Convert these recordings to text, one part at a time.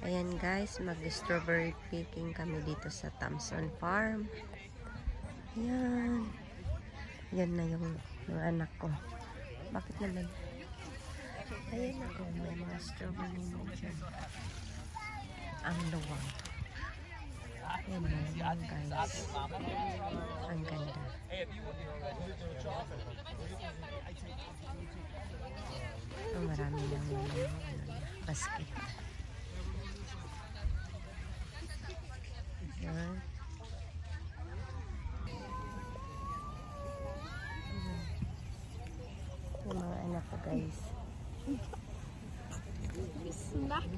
Ayan guys, mag-strawberry picking kami dito sa Thompson Farm. Ayan. Yan na yung mga anak ko. Bakit naman? Ayan ako, may mga strawberry mo dyan. Ang luwang. Ayan na yan guys. Ang ganda. Oh, marami lang yung basket. Ayan. Yung mga anak ko guys.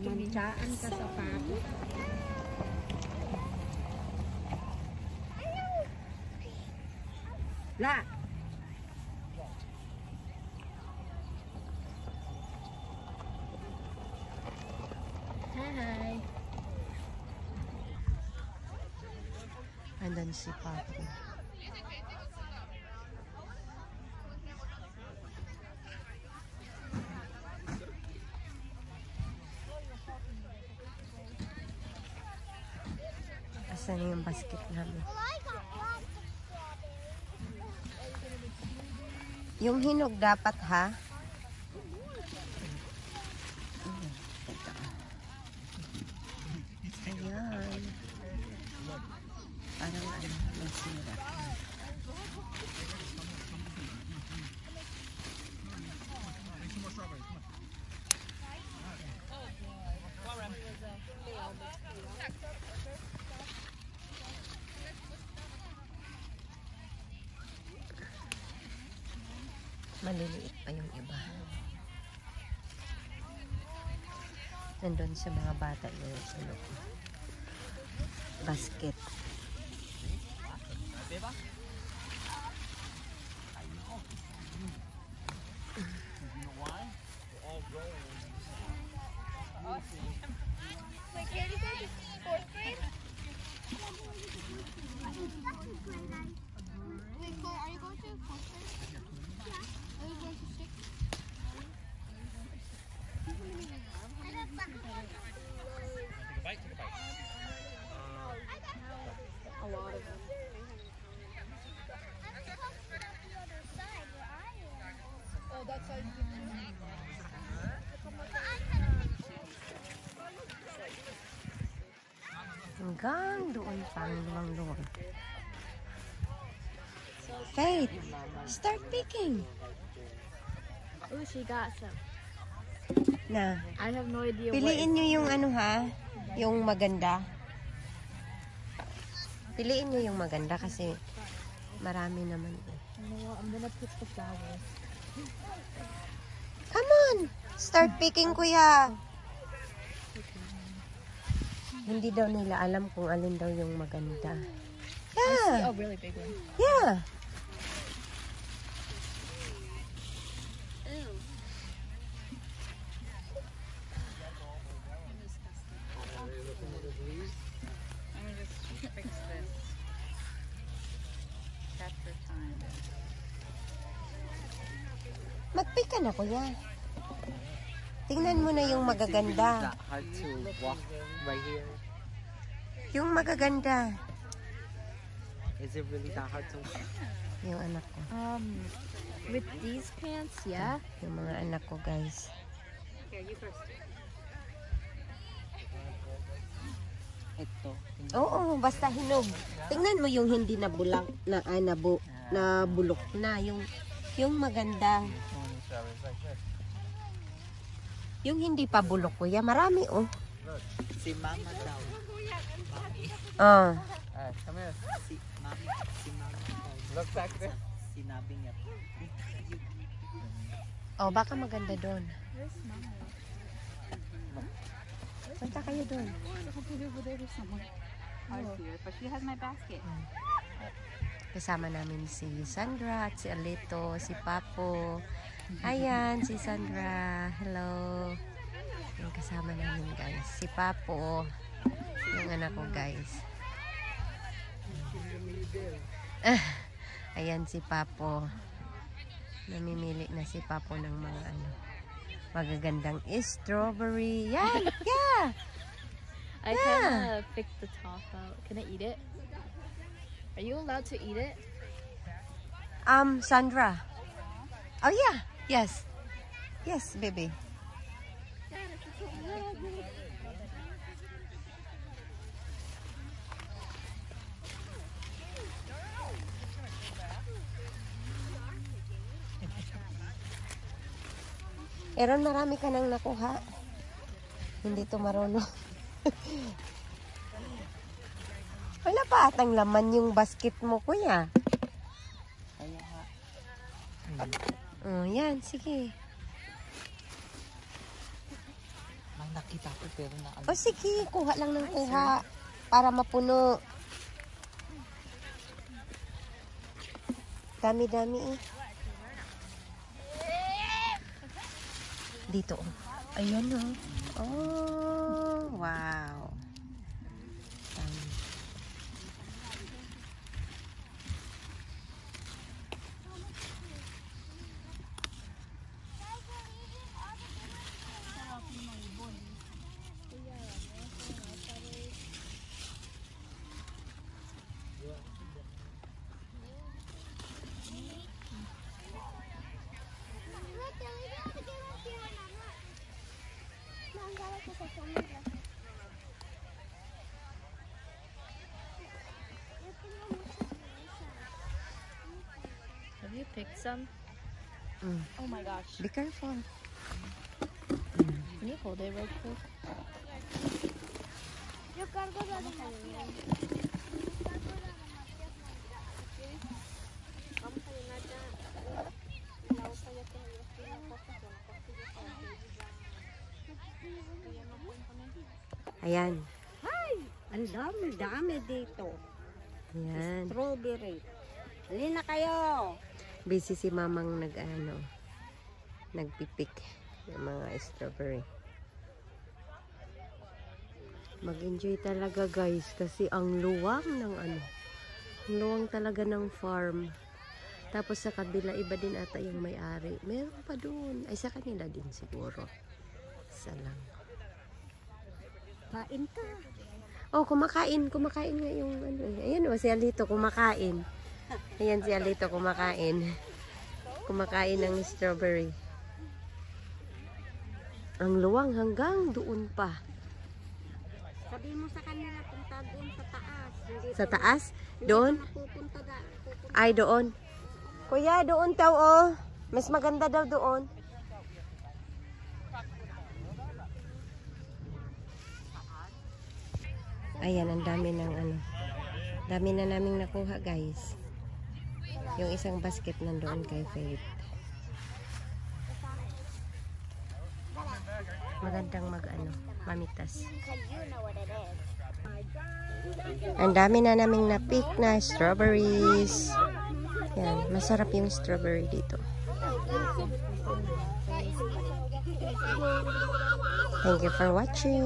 Mancaan ka sa pato. La! Hi! Andan si Papo. Asan na yung basket namin? Yung hinog dapat ha? Ayan. Parang ano, masira. Maliliit pa yung iba. Nandun sa mga bata yung ano, basket. Wait, can you go to fourth grade? Wait, are you going to fourth grade? Yeah. Are you going to sixth? A lot of them. Oh, that's how you can do it. Hanggang doon pa ang luwang-luwang. Faith, start picking. Oh, she got some. Na, I have no idea piliin nyo yung ano ha, yung maganda. Piliin nyo yung maganda kasi marami naman eh. You know what? I'm gonna pick the flowers. Come on! Start picking, kuya! Hindi daw nila alam kung alin daw yung maganda. Yeah! Oh, really big one. Yeah! I'm gonna just fix this. Chapter time. Mag-pick ka na, kuya. Tingnan mo na yung magaganda. Hard to walk right here. Yung magaganda. Is it really that hard to walk? Yung anak ko. With these pants, yeah. Yung mga anak ko, guys. Here, you first. Ito. Oo, basta hinog. Tingnan mo yung hindi nabulak na nabulok na yung maganda. Yung hindi pa bulok, kuya, marami oh. Si mama daw. Ah, Come here. Si mama daw. Look back there. Sinabi niya. oh, baka maganda doon. Where's mama? Punta kayo doon. Over there somewhere. I see her, but she has my basket. Kasama namin si Sandra at si Alito, si Papo. Ayan, si Sandra. Hello. Yung kasama namin, guys. Si Papo. Yung anak ko, guys. Ayan si Papo. Namimili na si Papo ng mga ano, magagandang strawberry. Yan! Yeah! I kind of picked the top out. Can I eat it? Are you allowed to eat it? Sandra. Oh yeah, yes. Yes, baby. Aaron, marami ka nang nakuha. Hindi to marunong. Wala pa atang laman yung basket mo, kuya. Kaya nga. Oh, yan, sige. May nakita ko pero na ano. O sige, kuha lang ng kuha para mapuno. Dami-dami eh. Dito oh. Ayan oh. Oh, wow. Dami. Have you picked some? Oh my gosh. Be careful. Can you hold it real quick? Yo cargo la de Matías. Vamos a llenar ya la hoja ya que había escrito cosas con las pastillas para que ya no pueden poner. Ayan. Ang dami dito. Ayan. Strawberry. Halina kayo. Busy si mamang nagpipik ng mga strawberry. Mag-enjoy talaga guys kasi ang luwang ng ang luwang talaga ng farm. Tapos sa kabila iba din ata yung may-ari. Meron pa doon. Ay sa kanila din siguro. Isa lang. Kain ka. Oh, kumakain nga yung ano. Ayan o, si Alito kumakain. Ayan si Alito kumakain. Kumakain ng strawberry. Ang luwang hanggang doon pa. Sabi mo sa kanila punta doon sa taas. Hindi Sa taas? Doon? pupunta da. Ay, doon. Kuya, doon daw oh. Mas maganda daw doon. Ayan, ang dami ng dami na naming nakuha guys. Yung isang basket nandoon kay Faith. Magandang mamitas. Ang dami na naming na-pick na strawberries. Yan, masarap yung strawberry dito. Thank you for watching.